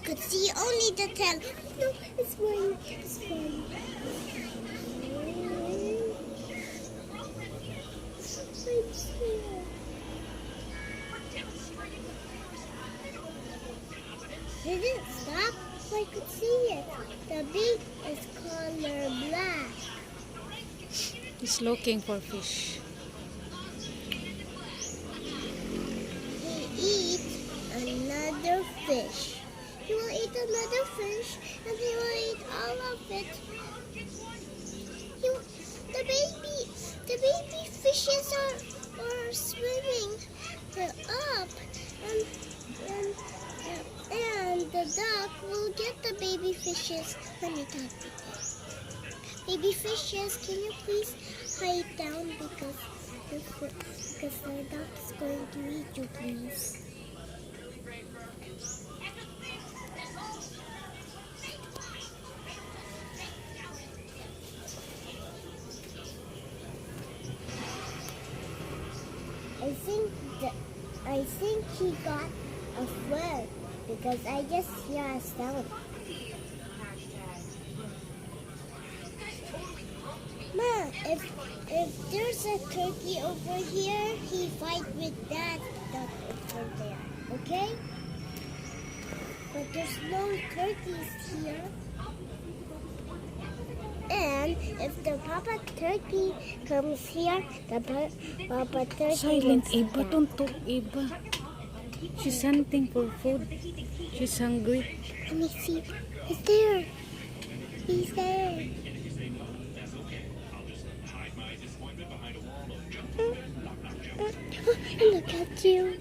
could see only the tail. No, it's fine. It's fine. Did it stop? I could see it. The beak is color black. He's looking for fish. He eats another fish. He will eat another fish and he will eat all of it. The baby fishes are swimming up and the duck will get the baby fishes. Let me talk to you. Baby fishes, can you please hide down because the duck is going to eat you, please. I think he got a friend because I just hear a sound. Ma, if there's a turkey over here, he fight with that duck over there, okay? But there's no turkeys here. And if the papa turkey comes here, the papa turkey Silent will Eva, don't talk Eva. She's hunting for food. She's hungry. Let me see. He's there. He's there. Look at you.